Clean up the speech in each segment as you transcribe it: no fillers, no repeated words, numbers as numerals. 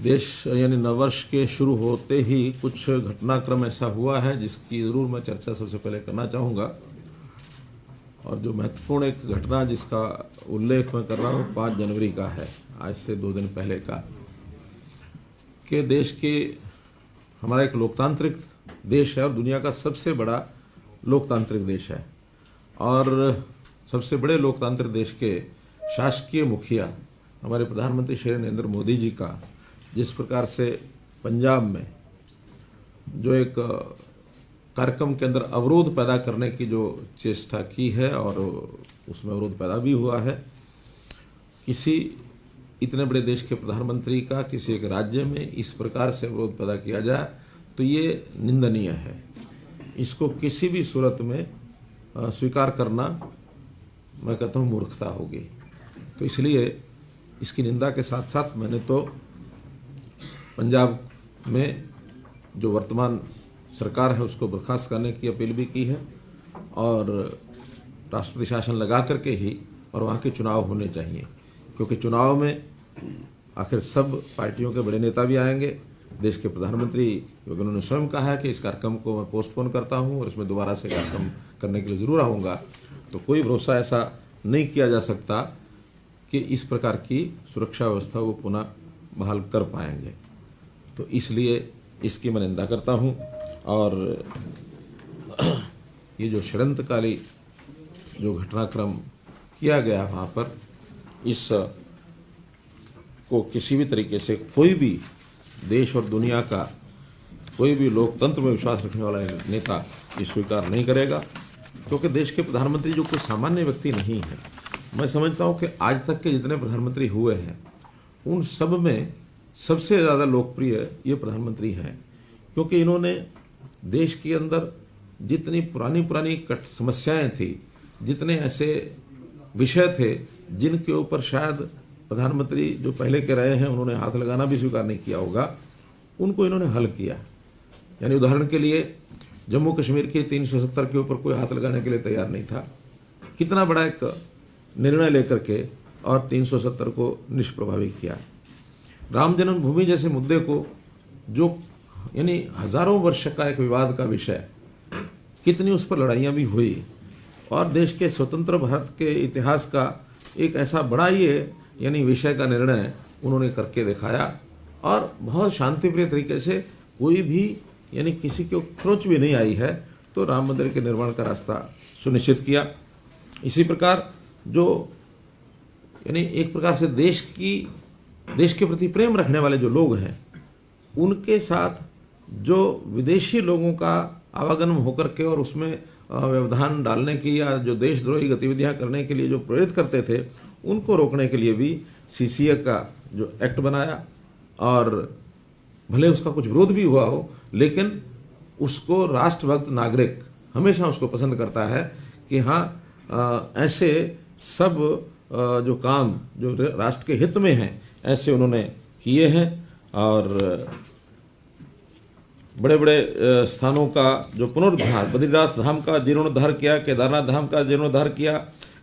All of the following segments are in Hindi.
देश यानी नववर्ष के शुरू होते ही कुछ घटनाक्रम ऐसा हुआ है जिसकी ज़रूर मैं चर्चा सबसे पहले करना चाहूँगा। और जो महत्वपूर्ण एक घटना जिसका उल्लेख मैं कर रहा हूँ 5 जनवरी का है, आज से 2 दिन पहले का, कि देश के हमारा एक लोकतांत्रिक देश है और दुनिया का सबसे बड़ा लोकतांत्रिक देश है। और सबसे बड़े लोकतांत्रिक देश के शासकीय मुखिया हमारे प्रधानमंत्री श्री नरेंद्र मोदी जी का जिस प्रकार से पंजाब में जो एक कार्यक्रम के अंदर अवरोध पैदा करने की जो चेष्टा की है और उसमें अवरोध पैदा भी हुआ है, किसी इतने बड़े देश के प्रधानमंत्री का किसी एक राज्य में इस प्रकार से अवरोध पैदा किया जाए तो ये निंदनीय है। इसको किसी भी सूरत में स्वीकार करना मैं कहता हूँ मूर्खता होगी। तो इसलिए इसकी निंदा के साथ साथ मैंने तो पंजाब में जो वर्तमान सरकार है उसको बर्खास्त करने की अपील भी की है और राष्ट्रपति शासन लगा करके ही और वहाँ के चुनाव होने चाहिए, क्योंकि चुनाव में आखिर सब पार्टियों के बड़े नेता भी आएंगे। देश के प्रधानमंत्री, क्योंकि उन्होंने स्वयं कहा है कि इस कार्यक्रम को मैं पोस्टपोन करता हूँ और इसमें दोबारा से कार्यक्रम करने के लिए ज़रूर आऊँगा, तो कोई भरोसा ऐसा नहीं किया जा सकता कि इस प्रकार की सुरक्षा व्यवस्था को पुनः बहाल कर पाएंगे। तो इसलिए इसकी मैं निंदा करता हूँ। और ये जो षड्यंत्रकारी जो घटनाक्रम किया गया वहाँ पर, इस को किसी भी तरीके से कोई भी देश और दुनिया का कोई भी लोकतंत्र में विश्वास रखने वाला नेता ये स्वीकार नहीं करेगा, क्योंकि देश के प्रधानमंत्री जो कोई सामान्य व्यक्ति नहीं है। मैं समझता हूँ कि आज तक के जितने प्रधानमंत्री हुए हैं उन सब में सबसे ज़्यादा लोकप्रिय ये प्रधानमंत्री हैं, क्योंकि इन्होंने देश के अंदर जितनी पुरानी समस्याएं थी, जितने ऐसे विषय थे जिनके ऊपर शायद प्रधानमंत्री जो पहले के रहे हैं उन्होंने हाथ लगाना भी स्वीकार नहीं किया होगा, उनको इन्होंने हल किया। यानी उदाहरण के लिए जम्मू कश्मीर के 370 के ऊपर कोई हाथ लगाने के लिए तैयार नहीं था। कितना बड़ा एक निर्णय लेकर के और 370 को निष्प्रभावी किया। राम जन्मभूमि जैसे मुद्दे को, जो यानी हजारों वर्ष का एक विवाद का विषय, कितनी उस पर लड़ाइयाँ भी हुई और देश के स्वतंत्र भारत के इतिहास का एक ऐसा बड़ा ये यानी विषय का निर्णय उन्होंने करके दिखाया और बहुत शांतिप्रिय तरीके से, कोई भी यानी किसी को खरोंच भी नहीं आई है, तो राम मंदिर के निर्माण का रास्ता सुनिश्चित किया। इसी प्रकार जो यानी एक प्रकार से देश के प्रति प्रेम रखने वाले जो लोग हैं, उनके साथ जो विदेशी लोगों का आवागमन होकर के और उसमें व्यवधान डालने की या जो देशद्रोही गतिविधियां करने के लिए जो प्रेरित करते थे, उनको रोकने के लिए भी सीसीए का जो एक्ट बनाया। और भले उसका कुछ विरोध भी हुआ हो, लेकिन उसको राष्ट्रभक्त नागरिक हमेशा उसको पसंद करता है कि हाँ ऐसे सब जो काम जो राष्ट्र के हित में हैं ऐसे उन्होंने किए हैं। और बड़े बड़े स्थानों का जो पुनरुद्धार, बद्रीनाथ धाम का जीर्णोद्धार किया, केदारनाथ धाम का जीर्णोद्धार किया,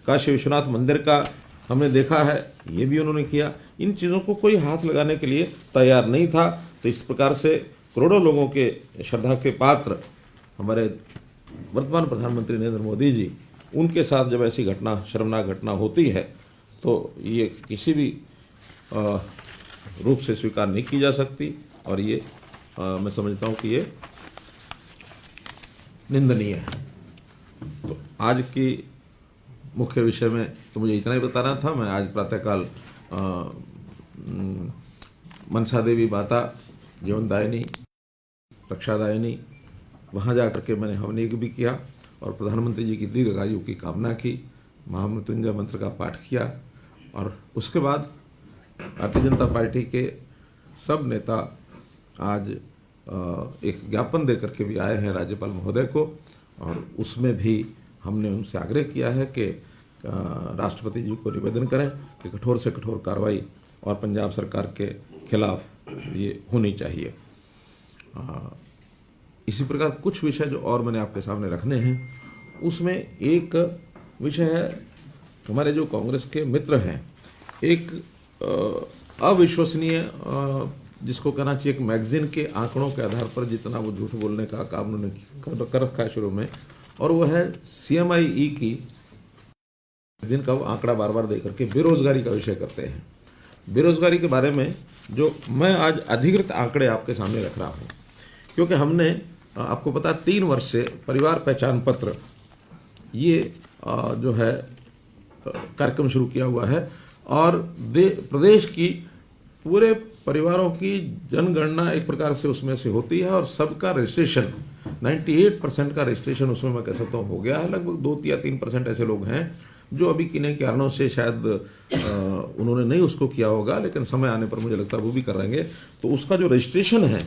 काशी विश्वनाथ मंदिर का हमने देखा है, ये भी उन्होंने किया। इन चीज़ों को कोई हाथ लगाने के लिए तैयार नहीं था। तो इस प्रकार से करोड़ों लोगों के श्रद्धा के पात्र हमारे वर्तमान प्रधानमंत्री नरेंद्र मोदी जी, उनके साथ जब ऐसी घटना, शर्मनाक घटना होती है, तो ये किसी भी रूप से स्वीकार नहीं की जा सकती और ये मैं समझता हूँ कि ये निंदनीय है। तो आज की मुख्य विषय में तो मुझे इतना ही बताना था। मैं आज प्रातःकाल मनसा देवी माता जीवनदायिनी, रक्षादायिनी, वहाँ जा कर के मैंने हवन यज्ञ भी किया और प्रधानमंत्री जी की दीर्घायु की कामना की, महामृत्युंजय मंत्र का पाठ किया। और उसके बाद भारतीय जनता पार्टी के सब नेता आज एक ज्ञापन दे करके भी आए हैं राज्यपाल महोदय को, और उसमें भी हमने उनसे आग्रह किया है कि राष्ट्रपति जी को निवेदन करें कि कठोर से कठोर कार्रवाई और पंजाब सरकार के खिलाफ ये होनी चाहिए। इसी प्रकार कुछ विषय जो और मैंने आपके सामने रखने हैं, उसमें एक विषय है, हमारे जो कांग्रेस के मित्र हैं एक अविश्वसनीय जिसको कहना चाहिए एक मैगजीन के आंकड़ों के आधार पर जितना वो झूठ बोलने का काम उन्होंने कर रखा है शुरू में, और वो है CMIE की मैगजीन का वो आंकड़ा बार बार दे करके बेरोजगारी का विषय करते हैं। बेरोजगारी के बारे में जो मैं आज अधिकृत आंकड़े आपके सामने रख रहा हूँ, क्योंकि हमने आपको पता 3 वर्ष से परिवार पहचान पत्र ये जो है कार्यक्रम शुरू किया हुआ है, और प्रदेश की पूरे परिवारों की जनगणना एक प्रकार से उसमें से होती है, और सबका रजिस्ट्रेशन 98% का रजिस्ट्रेशन उसमें मैं कह सकता हूँ हो गया है। लगभग 2 या 3% ऐसे लोग हैं जो अभी किन्हीं कारणों से शायद उन्होंने नहीं उसको किया होगा, लेकिन समय आने पर मुझे लगता है वो भी करेंगे। तो उसका जो रजिस्ट्रेशन है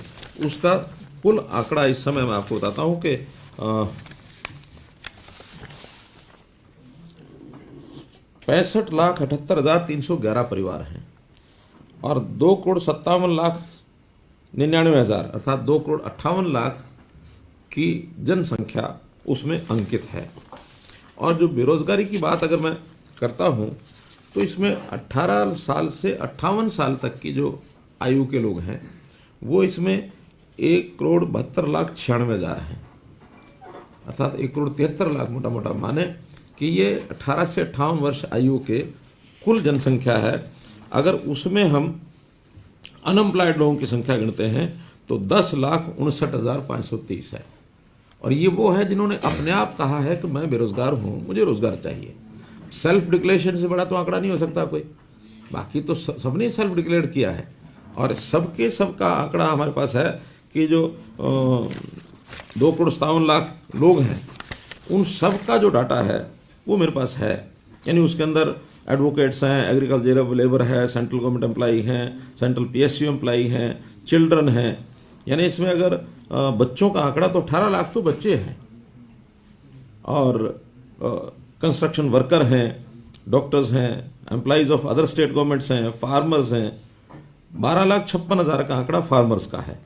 उसका कुल आंकड़ा इस समय मैं आपको बताता हूँ कि 65,78,311 परिवार हैं, और 2,57,99,000 अर्थात 2,58,00,000 की जनसंख्या उसमें अंकित है। और जो बेरोजगारी की बात अगर मैं करता हूं तो इसमें 18 साल से 58 साल तक की जो आयु के लोग हैं वो इसमें 1,72,96,000 हैं, अर्थात 1,73,00,000 मोटा मोटा माने कि ये 18 से 58 वर्ष आयु के कुल जनसंख्या है। अगर उसमें हम अनएम्प्लॉयड लोगों की संख्या गिनते हैं तो 10,59,530 है, और ये वो है जिन्होंने अपने आप कहा है कि मैं बेरोजगार हूँ, मुझे रोजगार चाहिए। सेल्फ डिक्लेरेशन से बड़ा तो आंकड़ा नहीं हो सकता कोई, बाकी तो सबने सेल्फ डिक्लेयर किया है, और सबका आंकड़ा हमारे पास है कि जो 2,57,00,000 लोग हैं उन सब का जो डाटा है वो मेरे पास है। यानी उसके अंदर एडवोकेट्स हैं, एग्रीकल्चर लेबर है, सेंट्रल गवर्नमेंट एम्प्लॉई हैं, सेंट्रल PSU एम्प्लॉई हैं, चिल्ड्रन हैं। यानी इसमें अगर बच्चों का आंकड़ा तो 18 लाख तो बच्चे हैं, और कंस्ट्रक्शन वर्कर हैं, डॉक्टर्स हैं, employees of other state governments हैं, फार्मर्स हैं। 12,56,000 का आंकड़ा फार्मर्स का है,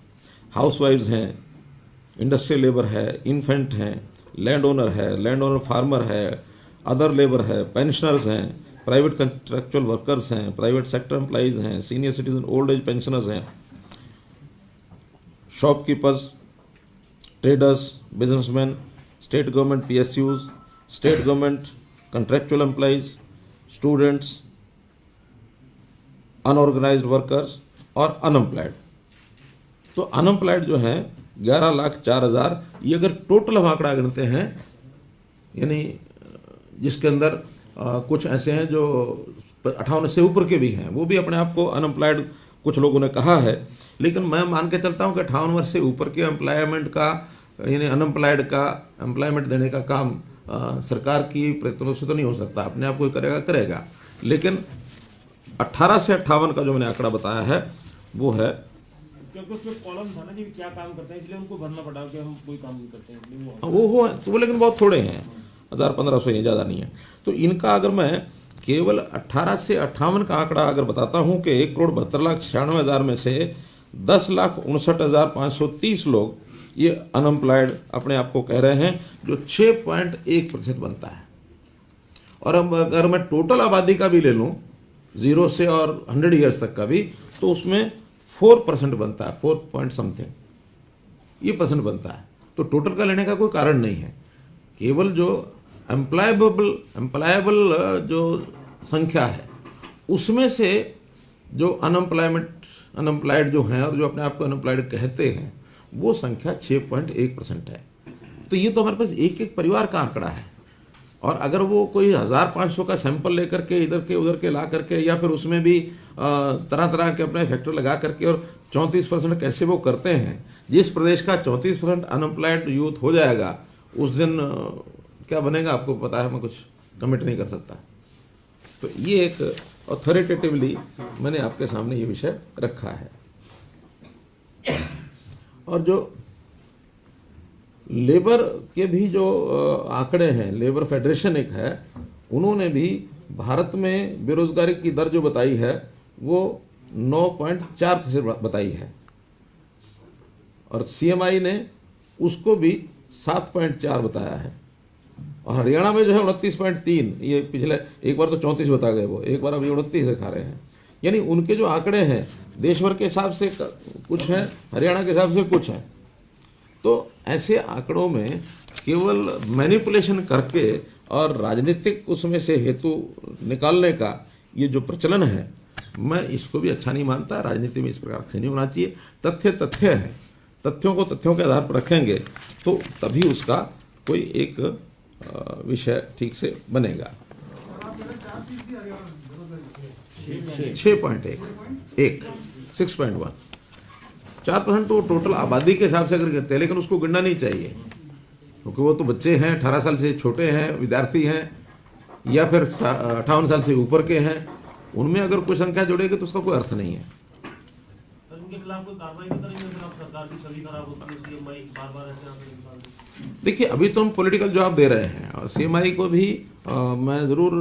हाउसवाइफ्स हैं, इंडस्ट्रियल लेबर है, इन्फेंट हैं, लैंड ओनर है, लैंड ओनर फार्मर है, अदर लेबर है, पेंशनर्स हैं, प्राइवेट कंट्रैक्चुअल वर्कर्स हैं, प्राइवेट सेक्टर एम्प्लॉइज हैं, senior citizen old age pensioners हैं, shopkeepers, traders, businessman, state government PSUs, state government contractual employees, students, unorganised workers और अनएम्प्लॉयड। तो अनएम्प्लॉयड जो हैं 11,04,000, ये अगर टोटल हम आंकड़ा गिनते हैं, यानी जिसके अंदर कुछ ऐसे हैं जो 58 से ऊपर के भी हैं, वो भी अपने आप को अनएम्प्लॉयड कुछ लोगों ने कहा है, लेकिन मैं मान के चलता हूं कि 58 वर्ष से ऊपर के एम्प्लॉयमेंट का, यानी अनएम्प्लॉयड का एम्प्लॉयमेंट देने का काम सरकार की प्रयत्नों से तो नहीं हो सकता, अपने आप कोई करेगा। लेकिन 18 से 58 का जो मैंने आंकड़ा बताया है वो है, क्योंकि उसमें कॉलम था ना कि क्या काम करते हैं, इसलिए उनको भरना पड़ा कि हम कोई काम नहीं करते हैं, वो लेकिन बहुत थोड़े हैं, 1,000-1,500 ही, ज़्यादा नहीं है। तो इनका अगर मैं केवल 18 से 58 का आंकड़ा अगर बताता हूं कि 1,72,96,000 में से 10,59,530 लोग ये अनएम्प्लॉयड अपने आप को कह रहे हैं, जो 6.1% बनता है। और अब अगर मैं टोटल आबादी का भी ले लूं, 0 से और 100 ईयर्स तक का भी, तो उसमें 4% बनता है, 4 पॉइंट समथिंग ये % बनता है। तो टोटल का लेने का कोई कारण नहीं है, केवल जो एम्प्लॉयबल जो संख्या है उसमें से जो अनएम्प्लॉयड जो हैं और जो अपने आप को अनएम्प्लॉयड कहते हैं वो संख्या 6.1% है। तो ये तो हमारे पास एक परिवार का आंकड़ा है, और अगर वो कोई 1,500 का सैंपल लेकर के इधर के उधर के ला करके, या फिर उसमें भी तरह तरह के अपने फैक्टर लगा करके और 34% कैसे वो करते हैं, जिस प्रदेश का 34% अनएम्प्लॉयड यूथ हो जाएगा उस दिन क्या बनेगा आपको पता है, मैं कुछ कमिट नहीं कर सकता। तो ये एक ऑथोरिटेटिवली मैंने आपके सामने ये विषय रखा है। और जो लेबर के भी जो आंकड़े हैं, लेबर फेडरेशन एक है, उन्होंने भी भारत में बेरोजगारी की दर जो बताई है वो 9.4% बताई है, और CMI ने उसको भी 7.4 बताया है, और हरियाणा में जो है 29.3, ये पिछले एक बार तो 34 बता गए वो, एक बार अभी 29 दिखा रहे हैं। यानी उनके जो आंकड़े हैं देश भर के हिसाब से कुछ है, हरियाणा के हिसाब से कुछ है। तो ऐसे आंकड़ों में केवल मैनिपुलेशन करके और राजनीतिक उसमें से हेतु निकालने का ये जो प्रचलन है, मैं इसको भी अच्छा नहीं मानता। राजनीति में इस प्रकार से नहीं होना चाहिए। तथ्य तथ्य है, तथ्यों को तथ्यों के आधार पर रखेंगे तो तभी उसका कोई एक विषय ठीक से बनेगा। 6.1 4% तो टोटल आबादी के हिसाब से अगर करते हैं, लेकिन उसको गिनना नहीं चाहिए क्योंकि वो तो बच्चे हैं, 18 साल से छोटे हैं, विद्यार्थी हैं या फिर 58 साल से ऊपर के हैं। उनमें अगर कोई संख्या जुड़ेगी तो उसका कोई अर्थ नहीं है। उनके खिलाफ कोई कार्रवाई नहीं करेंगे फिर आप? सरकार की छवि खराब होती है, सीएमआई बार-बार ऐसे आंकड़े निकालते। देखिए, अभी तो हम पॉलिटिकल जवाब दे रहे हैं और सीएमआई को भी मैं ज़रूर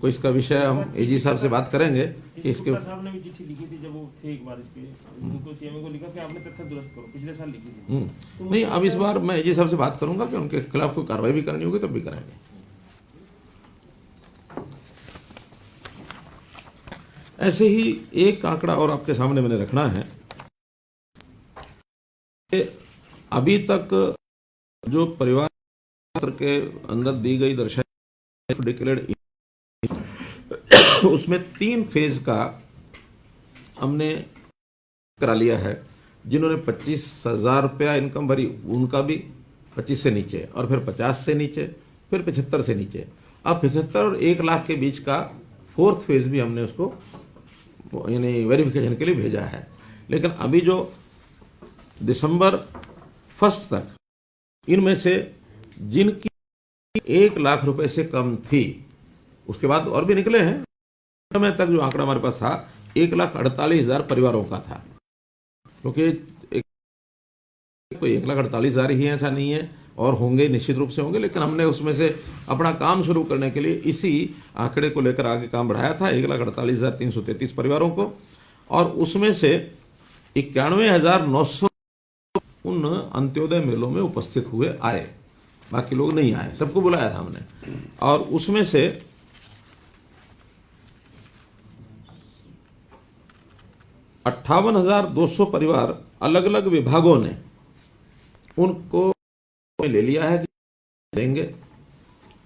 कोई इसका विषय हम एजी साहब से बात करेंगे कि इसके। साहब ने भी चिट्ठी लिखी थी जब वो थे एक बार इस पे, उनको सीएमआई को लिखा कि आपने तथ्य दुरुस्त करो, पिछले साल लिखी थी। नहीं, अब इस बार मैं एजी साहब से बात करूंगा कि उनके खिलाफ कोई कार्रवाई भी करनी होगी तब भी कराएंगे। ऐसे ही एक आंकड़ा और आपके सामने मैंने रखना है। अभी तक जो परिवार के अंदर दी गई दर्शाई डिक्लेयर्ड उसमें 3 फेज का हमने करा लिया है। जिन्होंने 25,000 रुपया इनकम भरी उनका भी 25 से नीचे, और फिर 50 से नीचे, फिर 75 से नीचे। अब 75 और 1 लाख के बीच का 4th फेज भी हमने उसको यानी वेरिफिकेशन के लिए भेजा है। लेकिन अभी जो दिसंबर 1 तक इनमें से जिनकी 1 लाख रुपए से कम थी, उसके बाद और भी निकले हैं, समय तक जो आंकड़ा हमारे पास था 1,48,000 परिवारों का था। क्योंकि कोई 1,48,000 ही ऐसा नहीं है, और होंगे, निश्चित रूप से होंगे, लेकिन हमने उसमें से अपना काम शुरू करने के लिए इसी आंकड़े को लेकर आगे काम बढ़ाया था 1,48,333 परिवारों को। और उसमें से 91,900 उन अंत्योदय मेलों में उपस्थित हुए आए, बाकी लोग नहीं आए, सबको बुलाया था हमने। और उसमें से 58,200 परिवार अलग अलग विभागों ने उनको ले लिया है कि देंगे,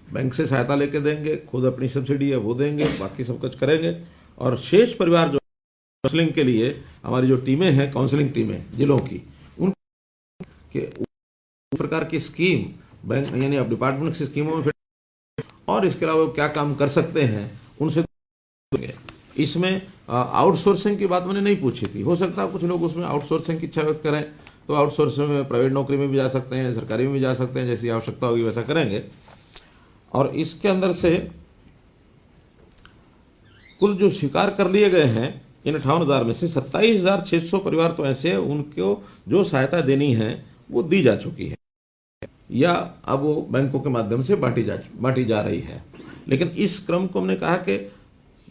बैंक से सहायता लेके देंगे, खुद अपनी सब्सिडी है वो देंगे, बाकी सब कुछ करेंगे। और शेष परिवार जो काउंसलिंग के लिए हमारी जो टीमें हैं, काउंसलिंग टीमें जिलों की, उन के प्रकार की स्कीम बैंक यानी अब डिपार्टमेंट की स्कीमों में, और इसके अलावा वो क्या काम कर सकते हैं उनसे। इसमें आउटसोर्सिंग की बात मैंने नहीं पूछी थी। हो सकता है कुछ लोग उसमें आउटसोर्सिंग की इच्छा व्यक्त करें तो आउटसोर्सिंग में प्राइवेट नौकरी में भी जा सकते हैं, सरकारी में भी जा सकते हैं, जैसी आवश्यकता होगी वैसा करेंगे। और इसके अंदर से कुल जो स्वीकार कर लिए गए हैं इन 58,000 में से 27,600 परिवार तो ऐसे हैं उनको जो सहायता देनी है वो दी जा चुकी है, या अब वो बैंकों के माध्यम से बांटी जा रही है। लेकिन इस क्रम को हमने कहा कि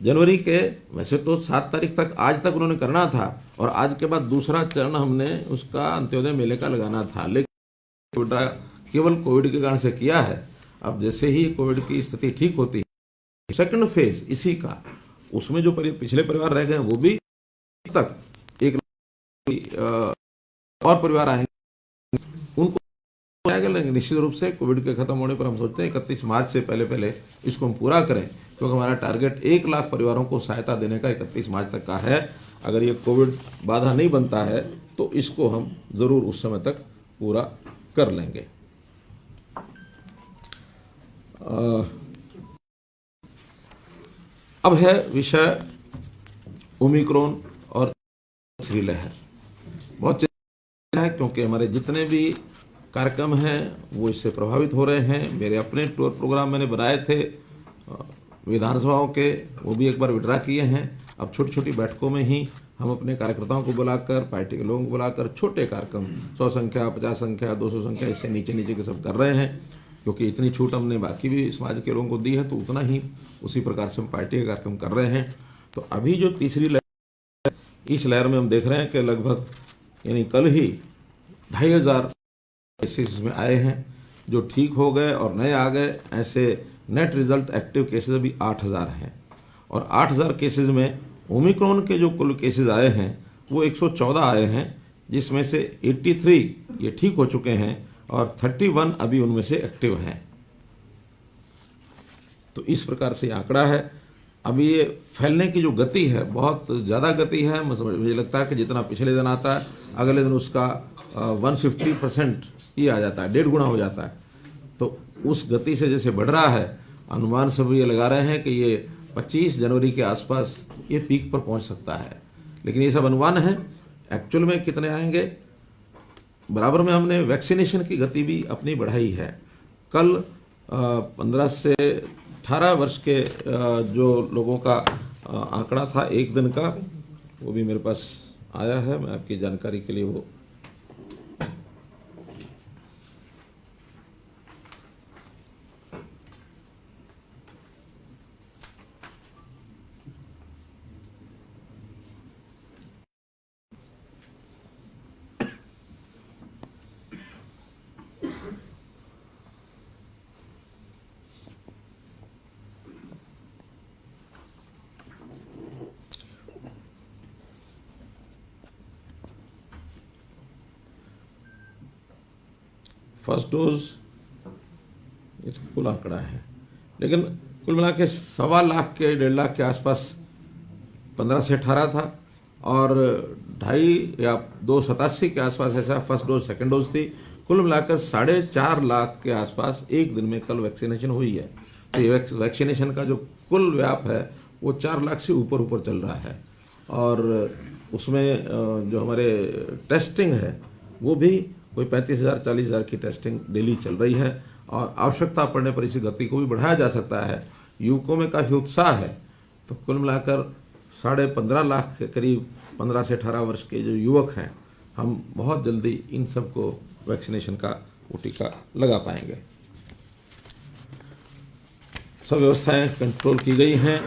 जनवरी के, वैसे तो 7 तारीख तक, आज तक उन्होंने करना था, और आज के बाद दूसरा चरण हमने उसका अंत्योदय मेले का लगाना था, लेकिन केवल कोविड के कारण से किया है। अब जैसे ही कोविड की स्थिति ठीक होती है, सेकंड फेज इसी का, उसमें जो पिछले परिवार रह गए वो भी तक 1 और परिवार आएंगे, उनको लेंगे। निश्चित रूप से कोविड के खत्म होने पर हम सोचते हैं 31 मार्च से पहले इसको हम पूरा करें, क्योंकि हमारा टारगेट 1 लाख परिवारों को सहायता देने का 31 मार्च तक का है। अगर ये कोविड बाधा नहीं बनता है तो इसको हम जरूर उस समय तक पूरा कर लेंगे। अब है विषय ओमिक्रॉन और तीसरी लहर। बहुत चिंता है क्योंकि हमारे जितने भी कार्यक्रम हैं वो इससे प्रभावित हो रहे हैं। मेरे अपने टूर प्रोग्राम मैंने बनाए थे विधानसभाओं के, वो भी एक बार विड्रा किए हैं। अब छोटी छोटी बैठकों में ही हम अपने कार्यकर्ताओं को बुलाकर, पार्टी के लोगों को बुलाकर छोटे कार्यक्रम 100 संख्या, 50 संख्या, 200 संख्या, इससे नीचे के सब कर रहे हैं, क्योंकि इतनी छूट हमने बाकी भी समाज के लोगों को दी है, तो उतना ही उसी प्रकार से हम पार्टी के कार्यक्रम कर रहे हैं। तो अभी जो तीसरी लहर, इस लहर में हम देख रहे हैं कि लगभग यानी कल ही 2,500 केसेस में आए हैं जो ठीक हो गए और नए आ गए। ऐसे नेट रिजल्ट एक्टिव केसेस अभी 8,000 हैं, और 8,000 केसेस में ओमिक्रॉन के जो कुल केसेस आए हैं वो 114 आए हैं, जिसमें से 83 ये ठीक हो चुके हैं और 31 अभी उनमें से एक्टिव हैं। तो इस प्रकार से आंकड़ा है। अभी ये फैलने की जो गति है बहुत ज़्यादा गति है। मुझे लगता है कि जितना पिछले दिन आता है अगले दिन उसका 150% ही आ जाता है, 1.5 गुना हो जाता है। तो उस गति से जैसे बढ़ रहा है, अनुमान सब ये लगा रहे हैं कि ये 25 जनवरी के आसपास ये पीक पर पहुंच सकता है। लेकिन ये सब अनुमान है, एक्चुअल में कितने आएंगे। बराबर में हमने वैक्सीनेशन की गति भी अपनी बढ़ाई है। कल 15 से 18 वर्ष के जो लोगों का आंकड़ा था एक दिन का, वो भी मेरे पास आया है, मैं आपकी जानकारी के लिए वो फर्स्ट डोज ये तो कुल आंकड़ा है, लेकिन कुल मिला के 1.25 लाख के 1.5 लाख के आसपास 15 से 18 था और 2.5 या 287 के आसपास ऐसा फर्स्ट डोज सेकंड डोज थी। कुल मिलाकर 4.5 लाख के आसपास एक दिन में कल वैक्सीनेशन हुई है। तो ये वैक्सीनेशन का जो कुल व्याप है वो 4 लाख से ऊपर ऊपर चल रहा है और उसमें जो हमारे टेस्टिंग है वो भी कोई 35,000 40,000 की टेस्टिंग डेली चल रही है और आवश्यकता पड़ने पर इसी गति को भी बढ़ाया जा सकता है। युवकों में काफ़ी उत्साह है। तो कुल मिलाकर 15.5 लाख के करीब 15 से 18 वर्ष के जो युवक हैं, हम बहुत जल्दी इन सबको वैक्सीनेशन का वो टीका लगा पाएंगे। सब व्यवस्थाएं कंट्रोल की गई हैं।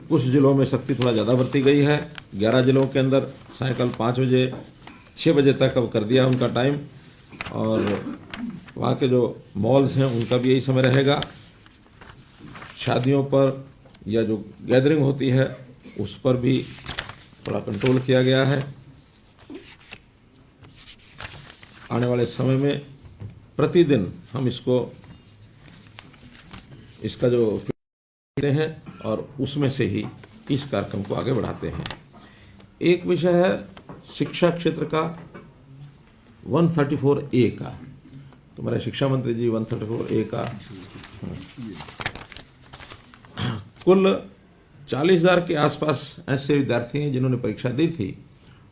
कुछ जिलों में सख्ती थोड़ा ज़्यादा बरती गई है। 11 जिलों के अंदर सायंकाल 5 बजे 6 बजे तक अब कर दिया उनका टाइम और वहाँ के जो मॉल्स हैं उनका भी यही समय रहेगा। शादियों पर या जो गैदरिंग होती है उस पर भी थोड़ा कंट्रोल किया गया है। आने वाले समय में प्रतिदिन हम इसका जो हैं और उसमें से ही इस कार्यक्रम को आगे बढ़ाते हैं। एक विषय है शिक्षा क्षेत्र का 134A का। तो हमारे शिक्षा मंत्री जी 134A का कुल 40,000 के आसपास ऐसे विद्यार्थी हैं जिन्होंने परीक्षा दी थी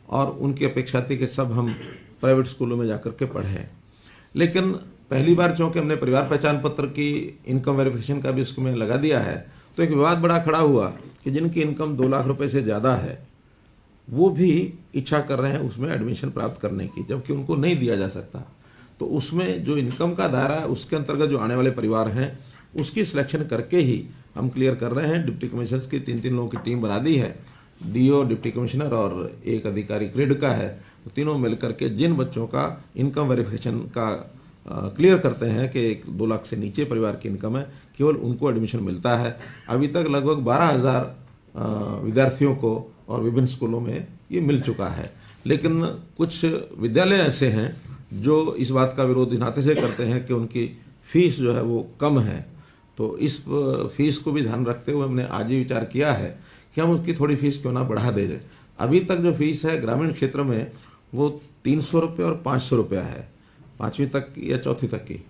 और उनकी अपेक्षा थी कि सब हम प्राइवेट स्कूलों में जाकर के पढ़ें। लेकिन पहली बार चूँकि हमने परिवार पहचान पत्र की इनकम वेरिफिकेशन का भी उसमें लगा दिया है, तो एक विवाद बड़ा खड़ा हुआ कि जिनकी इनकम 2 लाख रुपए से ज़्यादा है वो भी इच्छा कर रहे हैं उसमें एडमिशन प्राप्त करने की, जबकि उनको नहीं दिया जा सकता। तो उसमें जो इनकम का दायरा है उसके अंतर्गत जो आने वाले परिवार हैं उसकी सिलेक्शन करके ही हम क्लियर कर रहे हैं। डिप्टी कमिश्नर्स की 3 लोगों की टीम बना दी है, डीओ, डिप्टी कमिश्नर और एक अधिकारी ग्रेड का है। तो तीनों मिलकर के जिन बच्चों का इनकम वेरिफिकेशन का क्लियर करते हैं कि 2 लाख से नीचे परिवार की इनकम है, केवल उनको एडमिशन मिलता है। अभी तक लगभग 12,000 विद्यार्थियों को और विभिन्न स्कूलों में ये मिल चुका है। लेकिन कुछ विद्यालय ऐसे हैं जो इस बात का विरोध इस नाते से करते हैं कि उनकी फीस जो है वो कम है। तो इस फीस को भी ध्यान रखते हुए हमने आज ही विचार किया है कि हम उसकी थोड़ी फीस क्यों ना बढ़ा दे दें। अभी तक जो फीस है ग्रामीण क्षेत्र में वो 300 रुपये और 500 रुपया है, 5वीं तक की या चौथी तक की,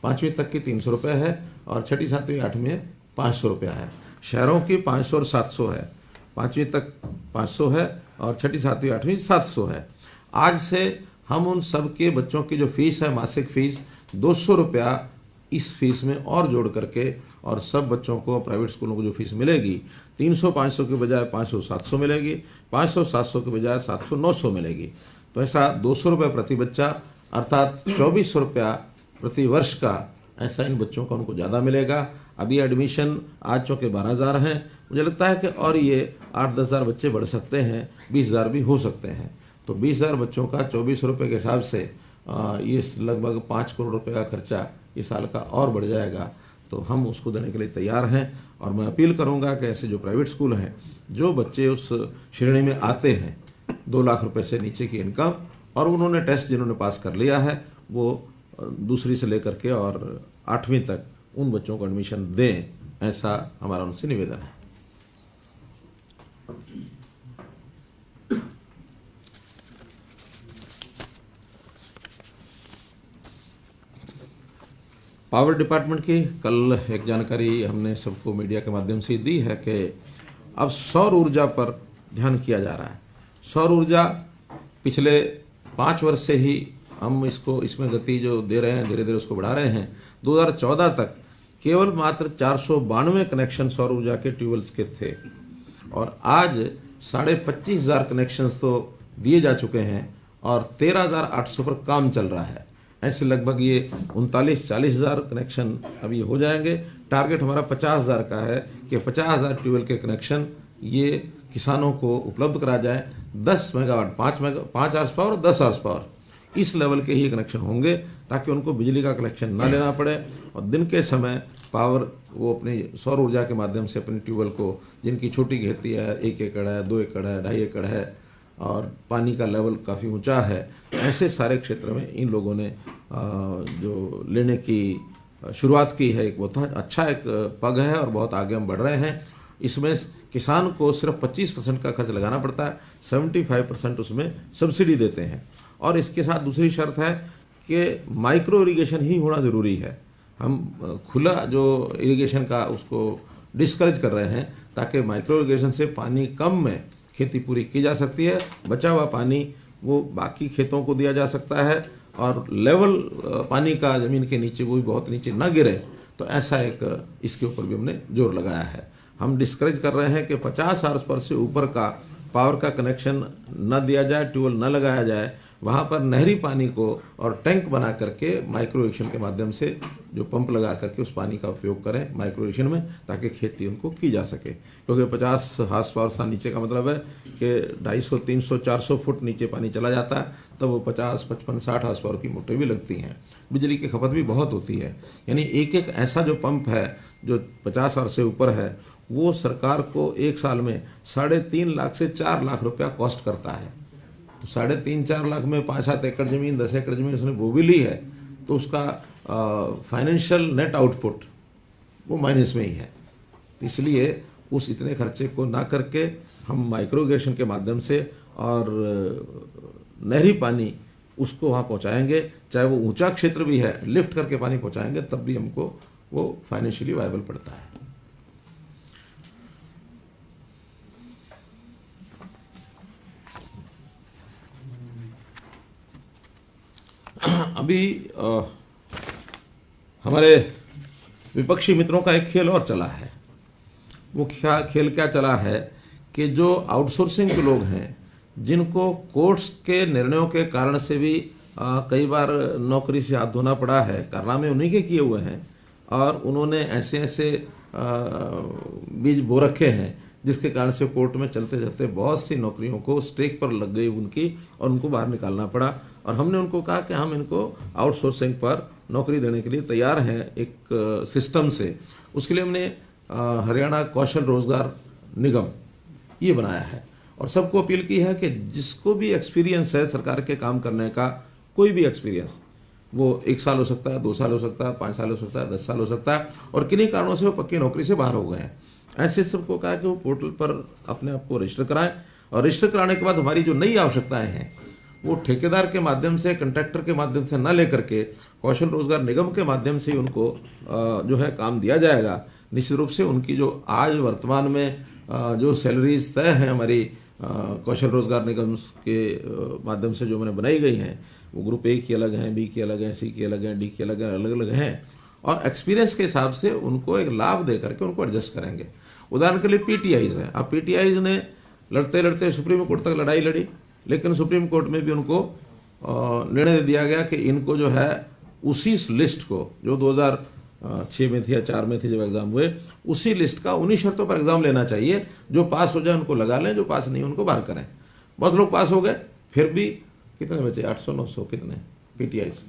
5वीं तक की 300 रुपये है और 6ठी 7वीं 8वीं 500 रुपया है। शहरों की 500 और 700 है, 5वीं तक 500 है और 6ठी 7वीं 8वीं 700 है। आज से हम उन सब के बच्चों की जो फीस है मासिक फीस 200 रुपया इस फीस में और जोड़ करके और सब बच्चों को प्राइवेट स्कूलों को जो फीस मिलेगी 300-500 के बजाय 500-700 मिलेगी, 500-700 के बजाय 700-900 मिलेगी। तो ऐसा 200 रुपये प्रति बच्चा अर्थात 2400 रुपया प्रति वर्ष का ऐसा इन बच्चों का उनको ज़्यादा मिलेगा। अभी एडमिशन आज चूँकि 12,000 हैं, मुझे लगता है कि और ये 8-10 हज़ार बच्चे बढ़ सकते हैं, 20,000 भी हो सकते हैं। तो 20,000 बच्चों का 2400 रुपये के हिसाब से ये लगभग 5 करोड़ रुपए का खर्चा इस साल का और बढ़ जाएगा। तो हम उसको देने के लिए तैयार हैं। और मैं अपील करूंगा कि ऐसे जो प्राइवेट स्कूल हैं, जो बच्चे उस श्रेणी में आते हैं 2 लाख रुपए से नीचे की इनकम, और उन्होंने टेस्ट जिन्होंने पास कर लिया है, वो दूसरी से लेकर के और 8वीं तक उन बच्चों को एडमिशन दें, ऐसा हमारा उनसे निवेदन है। पावर डिपार्टमेंट की कल एक जानकारी हमने सबको मीडिया के माध्यम से दी है कि अब सौर ऊर्जा पर ध्यान किया जा रहा है। सौर ऊर्जा पिछले 5 वर्ष से ही हम इसमें गति जो दे रहे हैं, धीरे धीरे उसको बढ़ा रहे हैं। 2014 तक केवल मात्र 492 कनेक्शन सौर ऊर्जा के ट्यूबवेल्स के थे, और आज 25,500 कनेक्शंस तो दिए जा चुके हैं और 13,800 पर काम चल रहा है। ऐसे लगभग ये 39-40,000 कनेक्शन अभी हो जाएंगे। टारगेट हमारा 50,000 का है कि 50,000 ट्यूबवेल के कनेक्शन ये किसानों को उपलब्ध करा जाए। 10 मेगावाट, 5 हार्स पावर और 10 हार्स पावर, इस लेवल के ही कनेक्शन होंगे ताकि उनको बिजली का कनेक्शन ना लेना पड़े, और दिन के समय पावर वो अपनी सौर ऊर्जा के माध्यम से अपनी ट्यूबवेल को, जिनकी छोटी खेती है, 1 एकड़ है, 2 एकड़ है, 2.5 एकड़ है, और पानी का लेवल काफ़ी ऊंचा है, ऐसे सारे क्षेत्र में इन लोगों ने जो लेने की शुरुआत की है, एक बहुत अच्छा एक पग है और बहुत आगे हम बढ़ रहे हैं। इसमें किसान को सिर्फ 25% का खर्च लगाना पड़ता है, 75% उसमें सब्सिडी देते हैं। और इसके साथ दूसरी शर्त है कि माइक्रो इरिगेशन ही होना ज़रूरी है। हम खुला जो इरिगेशन का उसको डिस्करेज कर रहे हैं, ताकि माइक्रो इरिगेशन से पानी कम में खेती पूरी की जा सकती है। बचा हुआ पानी वो बाकी खेतों को दिया जा सकता है, और लेवल पानी का ज़मीन के नीचे वो भी बहुत नीचे ना गिरे। तो ऐसा एक इसके ऊपर भी हमने जोर लगाया है। हम डिस्करेज कर रहे हैं कि 50 हार्स पावर से ऊपर का पावर का कनेक्शन न दिया जाए, ट्यूबवेल न लगाया जाए। वहाँ पर नहरी पानी को और टैंक बना करके माइक्रो इरिगेशन के माध्यम से जो पंप लगा करके उस पानी का उपयोग करें माइक्रो इरिगेशन में, ताकि खेती उनको की जा सके। क्योंकि 50 हार्स पावर से नीचे का मतलब है कि 250, 300, 400 फुट नीचे पानी चला जाता है, तब वो 50, 55, 60 हार्स पावर की मोटरें भी लगती हैं। बिजली की खपत भी बहुत होती है। यानी एक ऐसा जो पंप है जो 50 हार्स से ऊपर है, वो सरकार को एक साल में 3.5 लाख से 4 लाख रुपया कॉस्ट करता है। तो 3.5-4 लाख में 5-7 एकड़ ज़मीन, 10 एकड़ ज़मीन उसने बो भी ली है, तो उसका फाइनेंशियल नेट आउटपुट वो माइनस में ही है। तो इसलिए उस इतने खर्चे को ना करके हम माइक्रो इरिगेशन के माध्यम से और नहरी पानी उसको वहाँ पहुँचाएंगे, चाहे वो ऊंचा क्षेत्र भी है, लिफ्ट करके पानी पहुँचाएंगे, तब भी हमको वो फाइनेंशियली वायबल पड़ता है। अभी हमारे विपक्षी मित्रों का एक खेल और चला है। वो खेल क्या चला है कि जो आउटसोर्सिंग के लोग हैं, जिनको कोर्ट्स के निर्णयों के कारण से भी कई बार नौकरी से हाथ धोना पड़ा है, कारनामे उन्हीं के किए हुए हैं, और उन्होंने ऐसे ऐसे बीज बो रखे हैं जिसके कारण से कोर्ट में चलते चलते बहुत सी नौकरियों को स्टेक पर लग गई उनकी, और उनको बाहर निकालना पड़ा। और हमने उनको कहा कि हम इनको आउटसोर्सिंग पर नौकरी देने के लिए तैयार हैं एक सिस्टम से। उसके लिए हमने हरियाणा कौशल रोजगार निगम ये बनाया है, और सबको अपील की है कि जिसको भी एक्सपीरियंस है सरकार के काम करने का, कोई भी एक्सपीरियंस, वो 1 साल हो सकता है, 2 साल हो सकता है, 5 साल हो सकता है, 10 साल हो सकता है, और किन्हीं कारणों से वो पक्की नौकरी से बाहर हो गए हैं, ऐसे सबको कहा कि वो पोर्टल पर अपने आप को रजिस्टर कराएं। और रजिस्टर कराने के बाद हमारी जो नई आवश्यकताएं हैं वो ठेकेदार के माध्यम से, कंट्रैक्टर के माध्यम से न लेकर के कौशल रोजगार निगम के माध्यम से उनको जो है काम दिया जाएगा। निश्चित रूप से उनकी जो आज वर्तमान में जो सैलरीज तय हैं हमारी कौशल रोजगार निगम के माध्यम से जो मैंने बनाई गई हैं, वो ग्रुप ए की अलग हैं, बी की अलग हैं, सी की अलग हैं, डी की अलग हैं, अलग अलग हैं, और एक्सपीरियंस के हिसाब से उनको एक लाभ दे करके उनको एडजस्ट करेंगे। उदाहरण के लिए पीटीआईज हैं। अब पीटीआईज ने लड़ते लड़ते सुप्रीम कोर्ट तक लड़ाई लड़ी, लेकिन सुप्रीम कोर्ट में भी उनको निर्णय दे दिया गया कि इनको जो है उसी लिस्ट को जो 2006 में थी या 4 में थी जब एग्जाम हुए, उसी लिस्ट का उन्हीं शर्तों पर एग्जाम लेना चाहिए। जो पास हो जाए उनको लगा लें, जो पास नहीं उनको बाहर करें। बहुत लोग पास हो गए, फिर भी कितने बचे, 800-900 कितने पीटीआईज,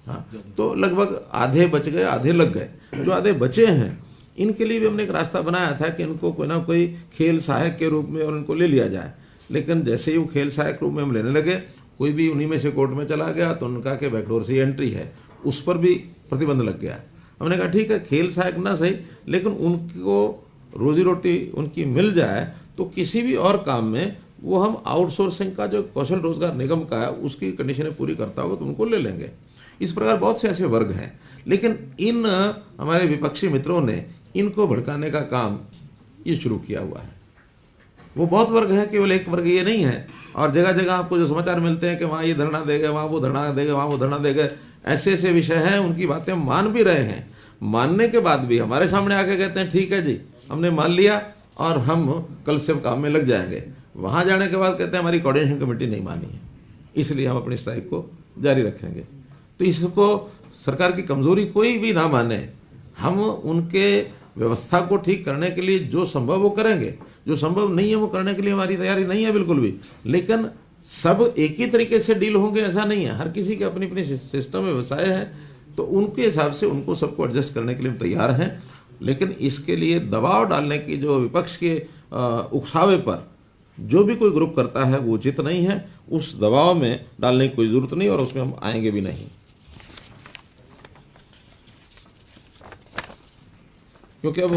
हाँ, तो लगभग आधे बच गए, आधे लग गए। जो आधे बचे हैं इनके लिए भी हमने एक रास्ता बनाया था कि इनको कोई ना कोई खेल सहायक के रूप में और इनको ले लिया जाए। लेकिन जैसे ही वो खेल सहायक रूप में हम लेने लगे, कोई भी उन्हीं में से कोर्ट में चला गया तो उनका के बैकडोर से एंट्री है, उस पर भी प्रतिबंध लग गया। हमने कहा ठीक है, खेल सहायक ना सही, लेकिन उनको रोजी रोटी उनकी मिल जाए तो किसी भी और काम में वो हम आउटसोर्सिंग का जो कौशल रोजगार निगम का है उसकी कंडीशनें पूरी करता होगा तो उनको ले लेंगे। इस प्रकार बहुत से ऐसे वर्ग हैं, लेकिन इन हमारे विपक्षी मित्रों ने इनको भड़काने का काम ये शुरू किया हुआ है। वो बहुत वर्ग हैं, केवल एक वर्ग ये नहीं है। और जगह जगह आपको जो समाचार मिलते हैं कि वहाँ ये धरना देगा, वहाँ वो धरना देगा, वहाँ वो धरना देगा, ऐसे ऐसे विषय हैं, उनकी बातें मान भी रहे हैं। मानने के बाद भी हमारे सामने आके कहते हैं ठीक है जी, हमने मान लिया और हम कल से काम में लग जाएंगे। वहाँ जाने के बाद कहते हैं हमारी कोऑर्डिनेशन कमेटी नहीं मानी है, इसलिए हम अपनी स्ट्राइक को जारी रखेंगे। तो इसको सरकार की कमजोरी कोई भी ना माने, हम उनके व्यवस्था को ठीक करने के लिए जो संभव वो करेंगे, जो संभव नहीं है वो करने के लिए हमारी तैयारी नहीं है बिल्कुल भी। लेकिन सब एक ही तरीके से डील होंगे ऐसा नहीं है, हर किसी के अपनी अपनी सिस्टम व्यवसाय है, तो उनके हिसाब से उनको सबको एडजस्ट करने के लिए हम तैयार हैं। लेकिन इसके लिए दबाव डालने की जो विपक्ष के उकसावे पर जो भी कोई ग्रुप करता है वो उचित नहीं है। उस दबाव में डालने की कोई जरूरत नहीं और उसमें हम आएंगे भी नहीं, क्योंकि अब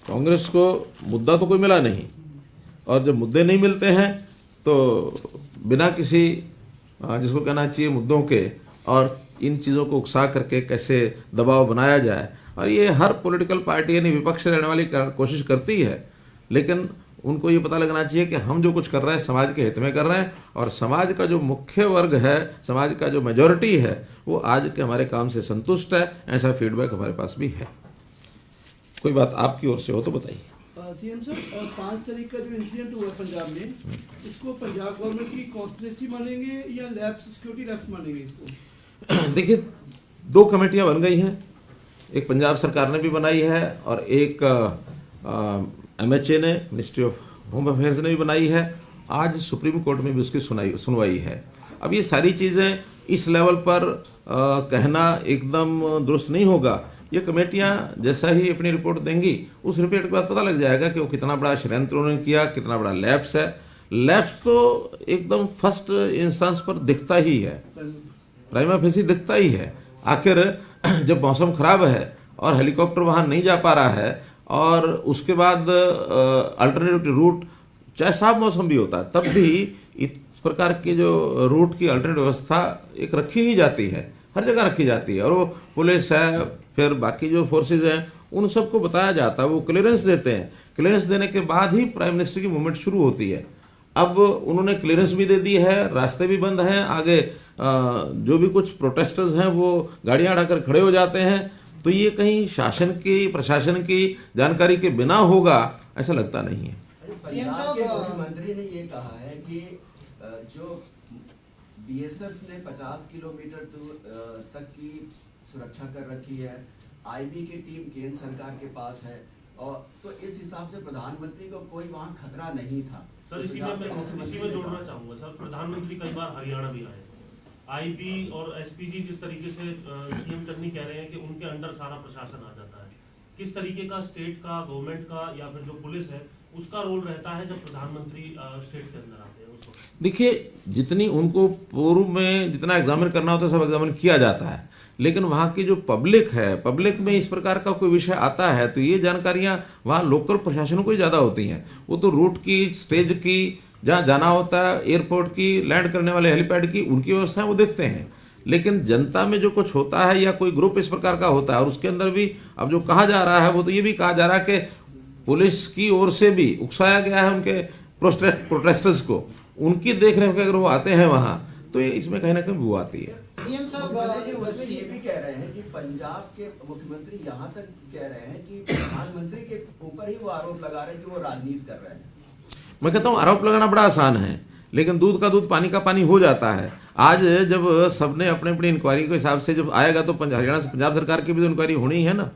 कांग्रेस को मुद्दा तो कोई मिला नहीं, और जब मुद्दे नहीं मिलते हैं तो बिना किसी जिसको कहना चाहिए मुद्दों के और इन चीज़ों को उकसा करके कैसे दबाव बनाया जाए। और ये हर पॉलिटिकल पार्टी यानी विपक्ष रहने वाली कोशिश करती है, लेकिन उनको ये पता लगना चाहिए कि हम जो कुछ कर रहे हैं समाज के हित में कर रहे हैं, और समाज का जो मुख्य वर्ग है, समाज का जो मेजॉरिटी है, वो आज के हमारे काम से संतुष्ट है। ऐसा फीडबैक हमारे पास भी है। कोई बात आपकी ओर से हो तो बताइए। सीएम सर, 5 तारीख का जो इंसिडेंट हुआ पंजाब में, इसको पंजाब गवर्नमेंट की कॉन्स्पिरेसी मानेंगे या लैब्स सिक्योरिटी लैब्स मानेंगे इसको? देखिए, 2 कमेटियां बन गई हैं, एक पंजाब सरकार ने भी बनाई है और एक MHA ने, मिनिस्ट्री ऑफ होम अफेयर्स ने भी बनाई है। आज सुप्रीम कोर्ट में भी उसकी सुनवाई है। अब ये सारी चीज़ें इस लेवल पर कहना एकदम दुरुस्त नहीं होगा। ये कमेटियां जैसा ही अपनी रिपोर्ट देंगी, उस रिपोर्ट के बाद पता लग जाएगा कि वो कितना बड़ा षड्यंत्र उन्होंने किया, कितना बड़ा लैप्स है। लैप्स तो एकदम फर्स्ट इंस्टेंस पर दिखता ही है, प्राइमा फेसी दिखता ही है। आखिर जब मौसम खराब है और हेलीकॉप्टर वहाँ नहीं जा पा रहा है, और उसके बाद अल्टरनेटिव रूट, चाहे साफ मौसम भी होता है, तब भी इस प्रकार के जो रूट की अल्टरनेटिव व्यवस्था एक रखी ही जाती है, हर जगह रखी जाती है। और वो पुलिस है, फिर बाकी जो फोर्सेज हैं, उन सबको बताया जाता है, वो क्लियरेंस देते हैं। क्लियरेंस देने के बाद ही प्राइम मिनिस्टर की मूवमेंट शुरू होती है। अब उन्होंने क्लियरेंस भी दे दी है, रास्ते भी बंद हैं, आगे जो भी कुछ प्रोटेस्टर्स हैं वो गाड़ियां उठाकर खड़े हो जाते हैं। तो ये कहीं शासन की, प्रशासन की जानकारी के बिना होगा ऐसा लगता नहीं है। पंजाब के मुख्यमंत्री ने ये कहा है कि जो BSF ने 50 किलोमीटर तक की सुरक्षा कर रखी है, IB की टीम केंद्र सरकार के पास है, और तो इस हिसाब से प्रधानमंत्री को कोई वहाँ खतरा नहीं था। सर, इसी में जोड़ना चाहूंगा सर, प्रधानमंत्री कई बार हरियाणा भी आए, IB और SPG जिस तरीके से CM चन्नी कह रहे हैं कि उनके अंडर सारा प्रशासन आ जाता है, किस तरीके का स्टेट का, गवर्नमेंट का या फिर जो पुलिस है उसका रोल रहता है जब प्रधानमंत्री स्टेट के अंदर आते हैं? उसको देखिए, जितनी उनको पूर्व में जितना एग्जामिन करना होता है सब एग्जामिन किया जाता है, लेकिन वहाँ की जो पब्लिक है, पब्लिक में इस प्रकार का कोई विषय आता है तो ये जानकारियाँ वहाँ लोकल प्रशासनों को ही ज़्यादा होती हैं। वो तो रूट की, स्टेज की, जहाँ जाना होता है, एयरपोर्ट की, लैंड करने वाले हेलीपैड की, उनकी व्यवस्थाएं वो देखते हैं। लेकिन जनता में जो कुछ होता है या कोई ग्रुप इस प्रकार का होता है, और उसके अंदर भी अब जो कहा जा रहा है वो तो ये भी कहा जा रहा है कि पुलिस की ओर से भी उकसाया गया है उनके प्रोटेस्टर्स को, उनकी देख रेख अगर वो आते हैं वहाँ तो ये इसमें कहीं ना कहीं वो आती है। सीएम साहब ये भी कह रहे हैं कि पंजाब के मुख्यमंत्री यहाँ तक कह रहे हैं कि प्रधानमंत्री के ऊपर ही वो आरोप लगा रहे हैं कि वो राजनीति कर रहे हैं। मैं कहता हूँ आरोप लगाना बड़ा आसान है, लेकिन दूध का दूध पानी का पानी हो जाता है। आज जब सबने अपने अपनी इंक्वायरी के हिसाब से जब आएगा तो हरियाणा से पंजाब सरकार की भी तो इंक्वायरी होनी है ना,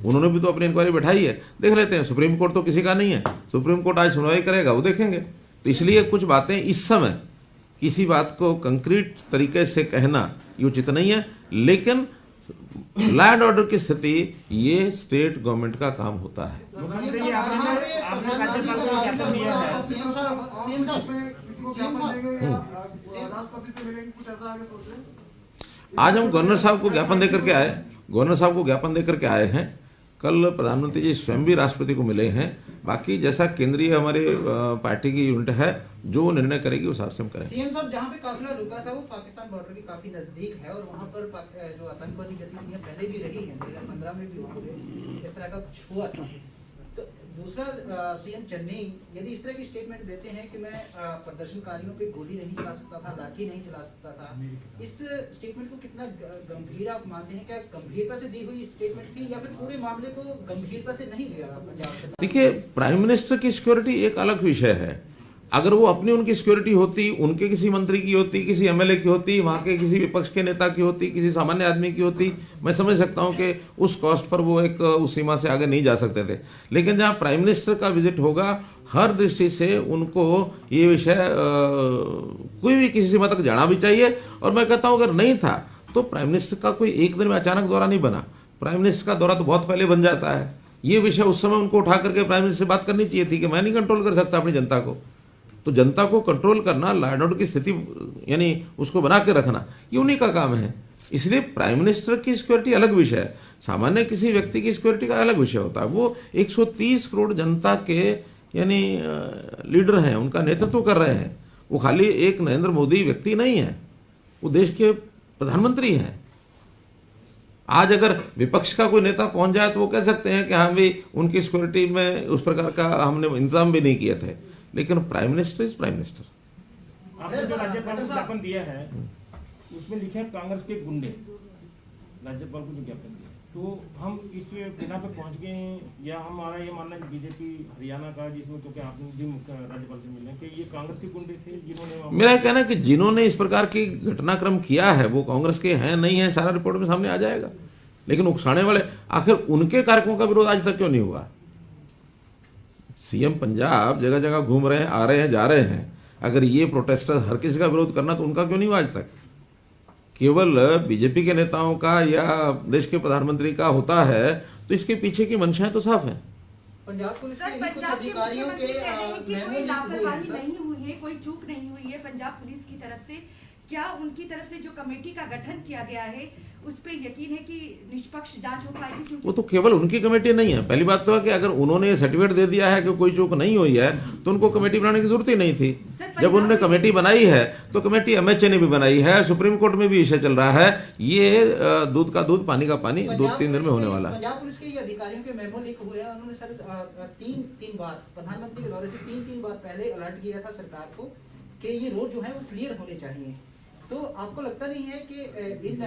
उन्होंने भी तो अपनी इंक्वायरी बैठाई है, देख लेते हैं। सुप्रीम कोर्ट तो किसी का नहीं है, सुप्रीम कोर्ट आज सुनवाई करेगा, वो देखेंगे। तो इसलिए कुछ बातें इस समय किसी बात को कंक्रीट तरीके से कहना ये उचित नहीं है, लेकिन लॉ एंड ऑर्डर की स्थिति ये स्टेट गवर्नमेंट का काम होता है। मुख्यमंत्री जी, आपने राज्यपाल को ज्ञापन दिया है। सीएम साहब किसी को ज्ञापन देंगे या राष्ट्रपति से मिलेंगे, कुछ ऐसा आगे सोच रहे हैं? आज हम गवर्नर साहब को ज्ञापन देकर के आए, गवर्नर साहब को ज्ञापन देकर के आए हैं। कल प्रधानमंत्री जी स्वयं भी राष्ट्रपति को मिले हैं। बाकी जैसा केंद्रीय हमारे पार्टी की यूनिट है, जो निर्णय करेगी उस हिसाब से हम करेंगे। सीएम साहब, जहाँ पे काफिला रुका था वो पाकिस्तान बॉर्डर के काफी नजदीक है और वहाँ पर जो आतंकवादी गतिविधियां पहले भी रही हैं, 2015 में भी वहाँ पे इस तरह का कुछ हुआ था। तो दूसरा, सीएम चन्नी यदि इस तरह की स्टेटमेंट देते हैं कि मैं प्रदर्शनकारियों पे गोली नहीं चला सकता था, लाठी नहीं चला सकता था, इस स्टेटमेंट को कितना गंभीर आप मानते हैं? क्या गंभीरता से दी हुई स्टेटमेंट थी या फिर पूरे मामले को गंभीरता से नहीं लिया पंजाब सरकार? देखिए, प्राइम मिनिस्टर की सिक्योरिटी एक अलग विषय है। अगर वो अपनी उनकी सिक्योरिटी होती, उनके किसी मंत्री की होती, किसी एमएलए की होती, वहाँ के किसी विपक्ष के नेता की होती, किसी सामान्य आदमी की होती, मैं समझ सकता हूँ कि उस कॉस्ट पर वो एक उस सीमा से आगे नहीं जा सकते थे। लेकिन जहाँ प्राइम मिनिस्टर का विजिट होगा, हर दृष्टि से उनको ये विषय कोई भी किसी सीमा तक जाना भी चाहिए। और मैं कहता हूँ अगर नहीं था तो प्राइम मिनिस्टर का कोई एक दिन में अचानक दौरा नहीं बना। प्राइम मिनिस्टर का दौरा तो बहुत पहले बन जाता है। ये विषय उस समय उनको उठा करके प्राइम मिनिस्टर से बात करनी चाहिए थी कि मैं नहीं कंट्रोल कर सकता अपनी जनता को। तो जनता को कंट्रोल करना, लॉ एंड ऑर्डर की स्थिति यानी उसको बना के रखना, ये उन्हीं का काम है। इसलिए प्राइम मिनिस्टर की सिक्योरिटी अलग विषय है, सामान्य किसी व्यक्ति की सिक्योरिटी का अलग विषय होता है। वो 130 करोड़ जनता के यानी लीडर हैं, उनका नेतृत्व कर रहे हैं। वो खाली एक नरेंद्र मोदी व्यक्ति नहीं है, वो देश के प्रधानमंत्री हैं। आज अगर विपक्ष का कोई नेता पहुंच जाए तो वो कह सकते हैं कि हाँ भी उनकी सिक्योरिटी में उस प्रकार का हमने इंतजाम भी नहीं किए थे। लेकिन prime minister is prime minister. आपने जो राज्यपाल को ज्ञापन दिया है उसमें लिखा है कांग्रेस के गुंडे, राज्यपाल को जो ज्ञापन दिया, तो हम इस बिना पे पहुंच गए हैं या हमारा ये मानना है बीजेपी हरियाणा का, जिसमें क्योंकि आपने भी राज्यपाल से मिले कि ये कांग्रेस के गुंडे थे जिन्होंने, मेरा कहना है कि जिन्होंने इस प्रकार की घटनाक्रम किया है वो कांग्रेस के हैं नहीं है, सारा रिपोर्ट में सामने आ जाएगा। लेकिन उकसाने वाले, आखिर उनके कारकों का विरोध आज तक क्यों नहीं हुआ? सीएम पंजाब जगह जगह घूम रहे हैं, आ रहे हैं, जा रहे हैं। अगर ये प्रोटेस्टर हर किसी का विरोध करना तो उनका क्यों नहीं हुआ आज तक? केवल बीजेपी के नेताओं का या देश के प्रधानमंत्री का होता है तो इसके पीछे की मंशाएं तो साफ है। पंजाब पुलिस सर, के कुछ पंजाब के अधिकारियों मुख्यमंत्री के कह रहे हैं कि मेमो कोई लीक हुए हैं लापरवाही सर। नहीं हुई है, कोई चूक नहीं हुई है पंजाब पुलिस की तरफ से। क्या उनकी तरफ से जो कमेटी का गठन किया गया है उस पे यकीन है कि निष्पक्ष जांच हो पाएगी? क्योंकि वो तो केवल उनकी कमेटी नहीं है। पहली बात तो है कि अगर उन्होंने सर्टिफिकेट दे दिया है कि कोई चूक नहीं हुई है तो उनको कमेटी बनाने की जरूरत ही नहीं थी। जब उन्होंने कमेटी बनाई है तो कमेटी एमएचए ने भी बनाई है, सुप्रीम कोर्ट में भी विषय चल रहा है। ये दूध का दूध पानी का पानी 2-3 दिन में होने वाला है। पंजाब पुलिस के ये अधिकारियों के मेमो लीक हुए हैं। उन्होंने सर तीन बार प्रधानमंत्री के दौरे से तीन बार पहले अलर्ट किया था सरकार को कि ये रोड जो है वो क्लियर होने चाहिए। तो आपको लगता नहीं है कि इन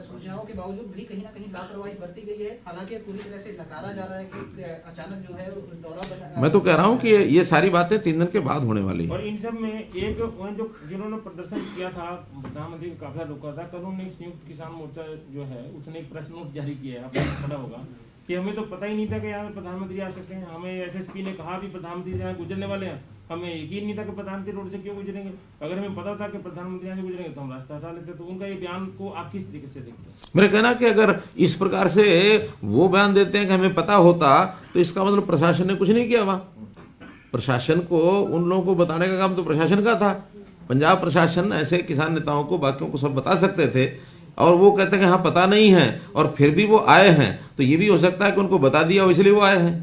सूचनाओं के बावजूद भी कहीं ना कहीं लापरवाही बरती गई है? हालांकि पूरी तरह से नकारा जा रहा है कि अचानक जो है दौरा बना। मैं तो कह रहा हूं कि ये सारी बातें 3 दिन के बाद होने वाली है। और इन सब में एक जो जिन्होंने प्रदर्शन किया था, प्रधानमंत्री का काफिला रोका था, कल उन्होंने संयुक्त किसान मोर्चा जो है उसने एक प्रेस नोट जारी किया है, आपको पता होगा कि हमें तो पता ही नहीं था कि यहाँ प्रधानमंत्री आ सकते हैं। हमें एसएसपी ने कहा भी प्रधानमंत्री से यहाँ गुजरने वाले हैं, हमें यकीन नहीं था कि प्रधानमंत्री रोड से क्यों गुजरेंगे। अगर हमें पता था कि प्रधानमंत्री यहाँ से गुजरेंगे तो हम रास्ता हटा लेते। तो उनका ये बयान को आप किस तरीके से देखते हैं? मेरा कहना कि अगर इस प्रकार से वो बयान देते हैं कि हमें पता होता तो इसका मतलब प्रशासन ने कुछ नहीं किया। वहाँ प्रशासन को उन लोगों को बताने का काम तो प्रशासन का था। पंजाब प्रशासन ऐसे किसान नेताओं को बाकियों को सब बता सकते थे और वो कहते हैं कि हाँ पता नहीं है और फिर भी वो आए हैं। तो ये भी हो सकता है कि उनको बता दिया हो इसलिए वो आए हैं।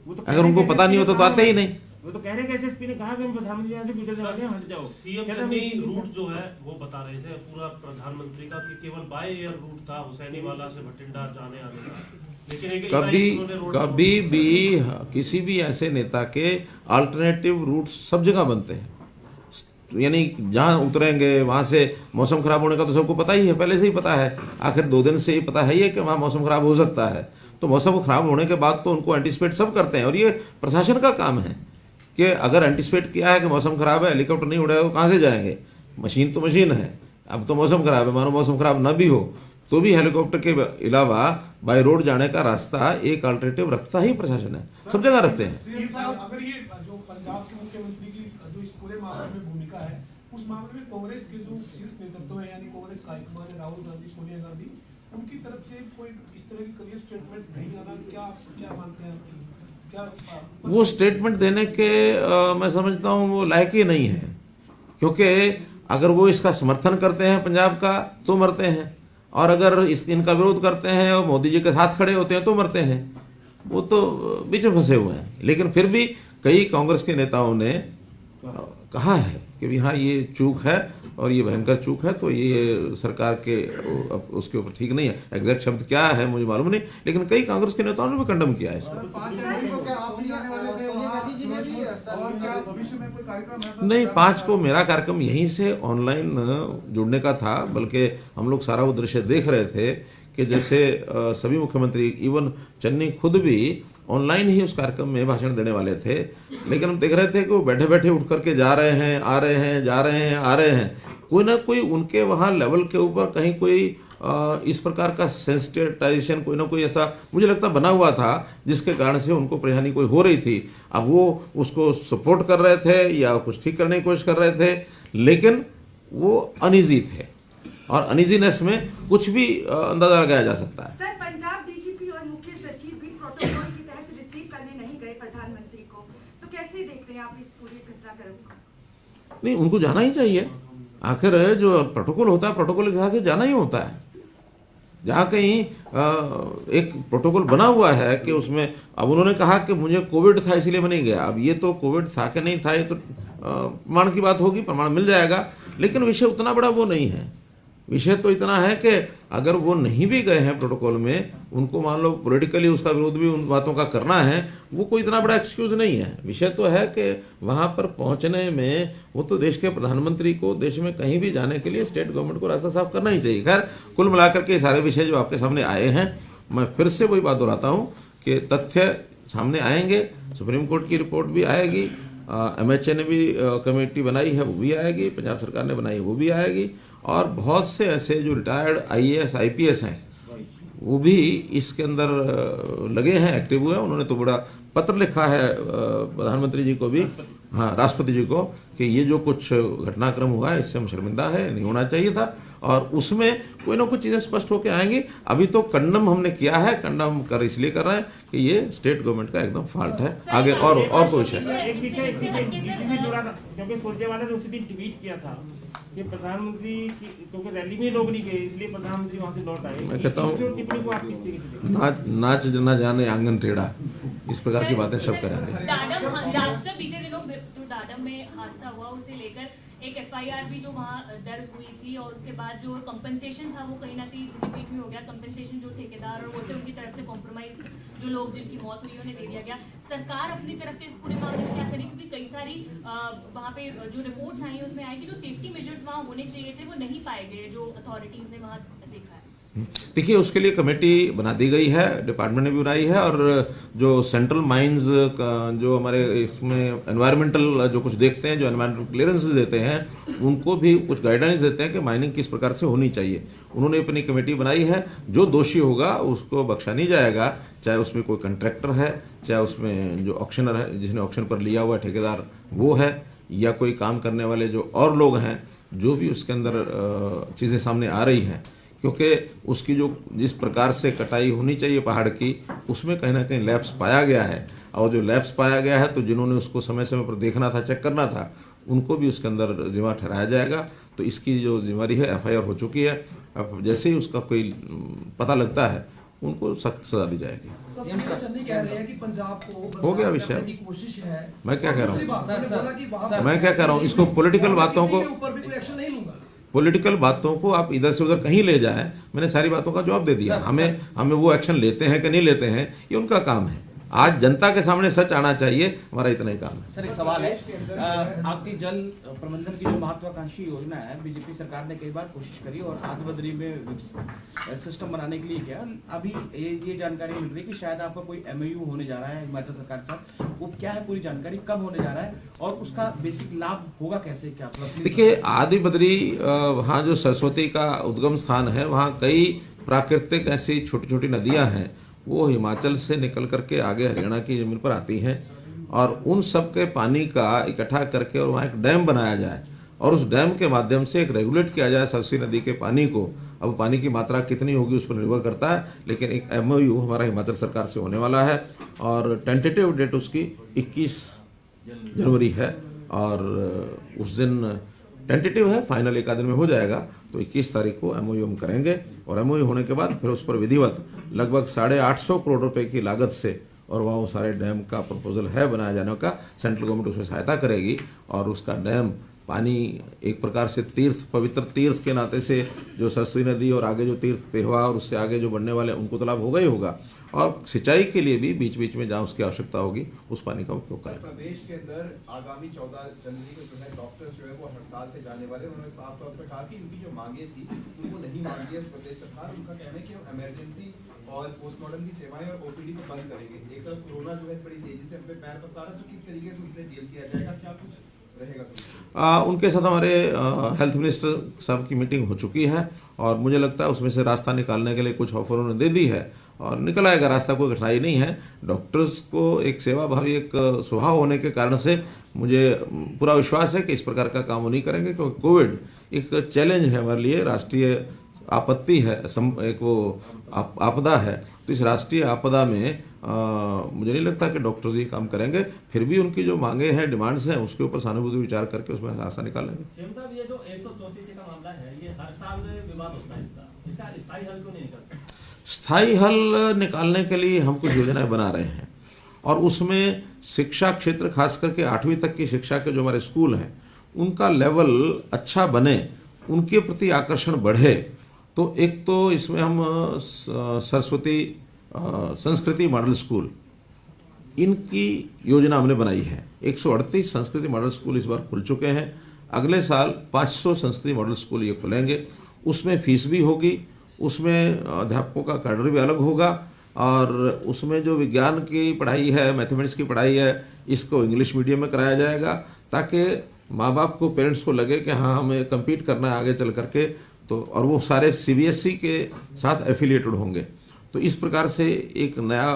अगर उनको पता नहीं होता तो आते ही नहीं। वो तो कह रहे हैं एसएसपी ने कहा कि हम प्रधानमंत्री यहाँ से गुजरने वाले हैं, हट जाओ। सीएम चन्नी रूट जो है वो बता रहे थे पूरा प्रधानमंत्री का कि केवल बाय एयर रूट था हुसैनीवाला से भटिंडा जाने आने का। लेकिन कभी भी किसी भी ऐसे नेता के अल्टरनेटिव रूट सब जगह बनते हैं। यानी जहाँ उतरेंगे वहाँ से मौसम खराब होने का तो सबको पता ही है, पहले से ही पता है। आखिर 2 दिन से ही पता है कि वहाँ मौसम खराब हो सकता है। तो मौसम खराब होने के बाद तो उनको एंटिसिपेट सब करते हैं और ये प्रशासन का काम है कि अगर एंटिसिपेट किया है कि मौसम खराब है, हेलीकॉप्टर नहीं उड़ेगा तो कहाँ से जाएंगे? मशीन तो मशीन है। अब तो मौसम खराब है, मानो मौसम खराब न भी हो तो भी हेलीकॉप्टर के अलावा बाय रोड जाने का रास्ता एक अल्टरनेटिव रखता ही प्रशासन है, सब जगह रखते हैं। सीएम साहब, अगर ये जो पंजाब के मुख्यमंत्री की जो इस पूरे मामले में भूमिका है, उस मामले में कांग्रेस के जो शीर्ष नेतृत्व है यानी कांग्रेस का हाईकमान है, राहुल गांधी, सोनिया गांधी उनकी तरफ से कोई इस तरह की क्लियर स्टेटमेंट नहीं आ रहा, क्या क्या मानते हैं, क्या वो स्टेटमेंट देने के मैं समझता हूँ वो लायक ही नहीं है, क्योंकि अगर वो इसका समर्थन करते हैं पंजाब का तो मरते हैं, और अगर इनका विरोध करते हैं और मोदी जी के साथ खड़े होते हैं तो मरते हैं। वो तो बीच में फंसे हुए हैं। लेकिन फिर भी कई कांग्रेस के नेताओं ने कहा है कि भी हाँ ये चूक है और ये भयंकर चूक है, तो ये सरकार के उसके ऊपर ठीक नहीं है। एग्जैक्ट शब्द क्या है मुझे मालूम नहीं, लेकिन कई कांग्रेस के नेताओं ने भी कंडम किया है इसको। 5 जनवरी को क्या आप भी आने वाले थे और क्या भविष्य में कोई कार्यक्रम है? नहीं, 5 को मेरा कार्यक्रम यहीं से ऑनलाइन जुड़ने का था, बल्कि हम लोग सारा वो दृश्य देख रहे थे कि जैसे सभी मुख्यमंत्री, इवन चन्नी खुद भी ऑनलाइन ही उस कार्यक्रम में भाषण देने वाले थे, लेकिन हम देख रहे थे कि वो बैठे बैठे उठ करके जा रहे हैं, आ रहे हैं, जा रहे हैं, आ रहे हैं। कोई ना कोई उनके वहाँ लेवल के ऊपर कहीं कोई इस प्रकार का सेंसिटाइजेशन कोई ना कोई ऐसा मुझे लगता बना हुआ था, जिसके कारण से उनको परेशानी कोई हो रही थी। अब वो उसको सपोर्ट कर रहे थे या कुछ ठीक करने की कोशिश कर रहे थे, लेकिन वो अनईजी थे, और अनईजीनेस में कुछ भी अंदाजा लगाया जा सकता है। सर, पंजाब डीजीपी और मुख्य सचिव भी प्रोटोकॉल के तहत रिसीव करने नहीं गए प्रधानमंत्री को, तो कैसे देखते हैं आप इस पूरी घटनाक्रम को? नहीं, उनको जाना ही चाहिए। आखिर जो प्रोटोकॉल होता है, प्रोटोकॉल के हिसाब से जाना ही होता है। जहाँ कहीं एक प्रोटोकॉल बना हुआ है कि उसमें, अब उन्होंने कहा कि मुझे कोविड था इसलिए मैं नहीं गया। अब ये तो कोविड था कि नहीं था, ये तो प्रमाण की बात होगी, प्रमाण मिल जाएगा। लेकिन विषय उतना बड़ा वो नहीं है। विषय तो इतना है कि अगर वो नहीं भी गए हैं प्रोटोकॉल में, उनको मान लो पॉलिटिकली उसका विरोध भी उन बातों का करना है, वो कोई इतना बड़ा एक्सक्यूज नहीं है। विषय तो है कि वहाँ पर पहुँचने में वो तो देश के प्रधानमंत्री को देश में कहीं भी जाने के लिए स्टेट गवर्नमेंट को रास्ता साफ करना ही चाहिए। खैर, कुल मिलाकर के सारे विषय जो आपके सामने आए हैं, मैं फिर से वही बात दोहराता हूँ कि तथ्य सामने आएंगे, सुप्रीम कोर्ट की रिपोर्ट भी आएगी, MHA ने भी कमेटी बनाई है वो भी आएगी, पंजाब सरकार ने बनाई है वो भी आएगी, और बहुत से ऐसे जो रिटायर्ड IAS IPS हैं वो भी इसके अंदर लगे हैं, एक्टिव हुए हैं। उन्होंने तो बड़ा पत्र लिखा है प्रधानमंत्री जी को भी, हाँ राष्ट्रपति जी को, कि ये जो कुछ घटनाक्रम हुआ है इससे हम शर्मिंदा है, नहीं होना चाहिए था, और उसमें कोई ना कुछ चीज़ें स्पष्ट होकर आएंगी। अभी तो कंडम हमने किया है, कंडम कर इसलिए कर रहे हैं कि ये स्टेट गवर्नमेंट का एकदम फॉल्ट है। आगे और कोई विषय एक विषय इसी से जुड़ा था, क्योंकि सुरजेवाला ने उसी दिन ट्वीट किया था कि प्रधानमंत्री की, क्योंकि रैली में लोग नहीं गए इसलिए प्रधानमंत्री वहां से लौट आए। मैं कहता हूँ टिप्पणी को आप किस तरीके से देखते हैं? नाच न जाने आंगन टेढ़ा, इस प्रकार की बातें सब करेंगे। बीते दिनों जो डाडम में हादसा हुआ उसे लेकर एक FIR भी जो वहाँ दर्ज हुई थी, और उसके बाद जो कंपनसेशन था वो कहीं ना कहीं रिपीट में हो गया। कंपनसेशन जो ठेकेदार और वो थे उनकी तरफ से कॉम्प्रोमाइज जो लोग जिनकी मौत हुई उन्हें दे दिया गया। सरकार अपनी तरफ से इस पूरे मामले में क्या करेगी, क्योंकि कई सारी वहाँ पे जो रिपोर्ट्स आई है उसमें आई कि जो सेफ्टी मेजर्स वहाँ होने चाहिए थे वो नहीं पाए गए, जो अथॉरिटीज ने वहाँ देखा है। देखिए, उसके लिए कमेटी बना दी गई है, डिपार्टमेंट ने भी बनाई है, और जो सेंट्रल माइंस का जो हमारे इसमें एनवायरमेंटल जो कुछ देखते हैं, जो एनवायरमेंटल क्लियरेंस देते हैं, उनको भी कुछ गाइडेंस देते हैं कि माइनिंग किस प्रकार से होनी चाहिए। उन्होंने अपनी कमेटी बनाई है। जो दोषी होगा उसको बख्शा नहीं जाएगा, चाहे उसमें कोई कंट्रैक्टर है, चाहे उसमें जो ऑक्शनर है, जिसने ऑक्शन पर लिया हुआ ठेकेदार वो है, या कोई काम करने वाले जो और लोग हैं, जो भी उसके अंदर चीज़ें सामने आ रही हैं, क्योंकि उसकी जो जिस प्रकार से कटाई होनी चाहिए पहाड़ की, उसमें कहीं ना कहीं लैप्स पाया गया है, और जो लैप्स पाया गया है तो जिन्होंने उसको समय समय पर देखना था, चेक करना था, उनको भी उसके अंदर जिम्मेदार ठहराया जाएगा। तो इसकी जो जिम्मेदारी है FIR हो चुकी है। अब जैसे ही उसका कोई पता लगता है उनको सख्त सजा दी जाएगी। चन्नी कह रहे हैं कि पंजाब को हो गया विषय। की कोशिश है। मैं क्या कह रहा दूसरी बात, मैंने बोला कि वहाँ मैं क्या कह रहा हूँ, इसको पॉलिटिकल बातों को, किसी के ऊपर भी कोई एक्शन नहीं लूंगा। पॉलिटिकल बातों को आप इधर से उधर कहीं ले जाए, मैंने सारी बातों का जवाब दे दिया। हमें वो एक्शन लेते हैं कि नहीं लेते हैं, ये उनका काम है। आज जनता के सामने सच आना चाहिए, हमारा इतना ही काम है। सर, एक सवाल है, आपकी जल प्रबंधन की जो महत्वाकांक्षी योजना है, बीजेपी सरकार ने कई बार कोशिश करी और आदबदरी में सिस्टम बनाने के लिए किया। अभी ये जानकारी मिल रही है कि शायद आपका कोई MOU होने जा रहा है हिमाचल सरकार के साथ। वो क्या है पूरी जानकारी, कब होने जा रहा है और उसका बेसिक लाभ होगा कैसे, क्या? देखिए, आदि बद्री वहाँ जो सरस्वती का उद्गम स्थान है, वहाँ कई प्राकृतिक ऐसी छोटी छोटी नदियाँ हैं, वो हिमाचल से निकल करके आगे हरियाणा की ज़मीन पर आती हैं, और उन सब के पानी का इकट्ठा करके और वहाँ एक डैम बनाया जाए और उस डैम के माध्यम से एक रेगुलेट किया जाए सरस्वती नदी के पानी को। अब पानी की मात्रा कितनी होगी उस पर निर्भर करता है, लेकिन एक MOU हमारा हिमाचल सरकार से होने वाला है और टेंटेटिव डेट उसकी 21 जनवरी है और उस दिन टेंटेटिव है, फाइनल एक आध दिन में हो जाएगा। तो 21 तारीख को MOU हम करेंगे और MOU होने के बाद फिर उस पर विधिवत लगभग 850 करोड़ रुपए की लागत से और वहाँ वो सारे डैम का प्रपोजल है बनाया जाने का, सेंट्रल गवर्नमेंट उसमें सहायता करेगी और उसका डैम पानी एक प्रकार से तीर्थ, पवित्र तीर्थ के नाते से जो सरस्वती नदी और आगे जो तीर्थ पेहवा और उससे आगे जो बढ़ने वाले उनको तो लाभ होगा ही होगा, और सिंचाई के लिए भी बीच बीच में जहाँ उसकी आवश्यकता होगी उस पानी का उपयोग करें। प्रदेश के अंदर आगामी 14 जनवरी को जो है डॉक्टर्स जो है वो हड़ताल पे जाने वाले। उन्होंने साफ तौर पर कहा कि उनकी जो मांगे थी उनको नहीं मांगी है प्रदेश सरकार। उनका कहना है कि हम इमरजेंसी और पोस्टमार्टम की सेवाएं और OPD को बंद करेंगे। एक तरफ कोरोना जो है बड़ी तेजी से हम पे पैर पसारा, तो किस तरीके से उनसे डील किया जाएगा, क्या कुछ रहेगा? उनके साथ हमारे हेल्थ मिनिस्टर साहब की मीटिंग हो चुकी है और मुझे लगता है उसमें से रास्ता निकालने के लिए कुछ ऑफर उन्होंने दे दी है और निकल आएगा रास्ता, कोई कठिनाई नहीं है। डॉक्टर्स को एक सेवा भावी एक स्वभाव होने के कारण से मुझे पूरा विश्वास है कि इस प्रकार का काम वो नहीं करेंगे, क्योंकि कोविड एक चैलेंज है हमारे लिए, राष्ट्रीय आपत्ति है, एक वो आपदा है। तो इस राष्ट्रीय आपदा में मुझे नहीं लगता कि डॉक्टर्स ये काम करेंगे। फिर भी उनकी जो मांगे हैं, डिमांड्स हैं, उसके ऊपर सहानुभूति विचार करके उसमें रास्ता निकालेंगे। सीएम साहब, ये जो 134 का मामला है, ये हर साल विवाद होता है, इसका स्थायी हल क्यों नहीं निकलता? स्थायी हल निकालने के लिए हम कुछ योजनाएं बना रहे हैं और उसमें शिक्षा क्षेत्र, खास करके 8वीं तक की शिक्षा के जो हमारे स्कूल हैं उनका लेवल अच्छा बने, उनके प्रति आकर्षण बढ़े। तो एक तो इसमें हम सरस्वती संस्कृति मॉडल स्कूल, इनकी योजना हमने बनाई है। 138 संस्कृति मॉडल स्कूल इस बार खुल चुके हैं। अगले साल 500 संस्कृति मॉडल स्कूल ये खुलेंगे। उसमें फीस भी होगी, उसमें अध्यापकों का कैडर भी अलग होगा और उसमें जो विज्ञान की पढ़ाई है, मैथमेटिक्स की पढ़ाई है, इसको इंग्लिश मीडियम में कराया जाएगा ताकि माँ बाप को, पेरेंट्स को लगे कि हाँ हमें कम्पीट करना है आगे चल करके। तो और वो सारे CBSE के साथ एफिलिएटेड होंगे। तो इस प्रकार से एक नया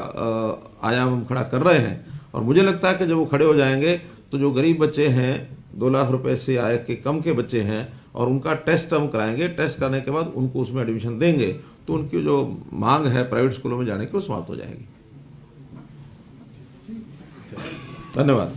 आयाम हम खड़ा कर रहे हैं और मुझे लगता है कि जब वो खड़े हो जाएंगे तो जो गरीब बच्चे हैं, 2 लाख रुपए से आय के कम के बच्चे हैं, और उनका टेस्ट हम कराएंगे। टेस्ट कराने के बाद उनको उसमें एडमिशन देंगे तो उनकी जो मांग है प्राइवेट स्कूलों में जाने की वो समाप्त हो जाएगी। धन्यवाद।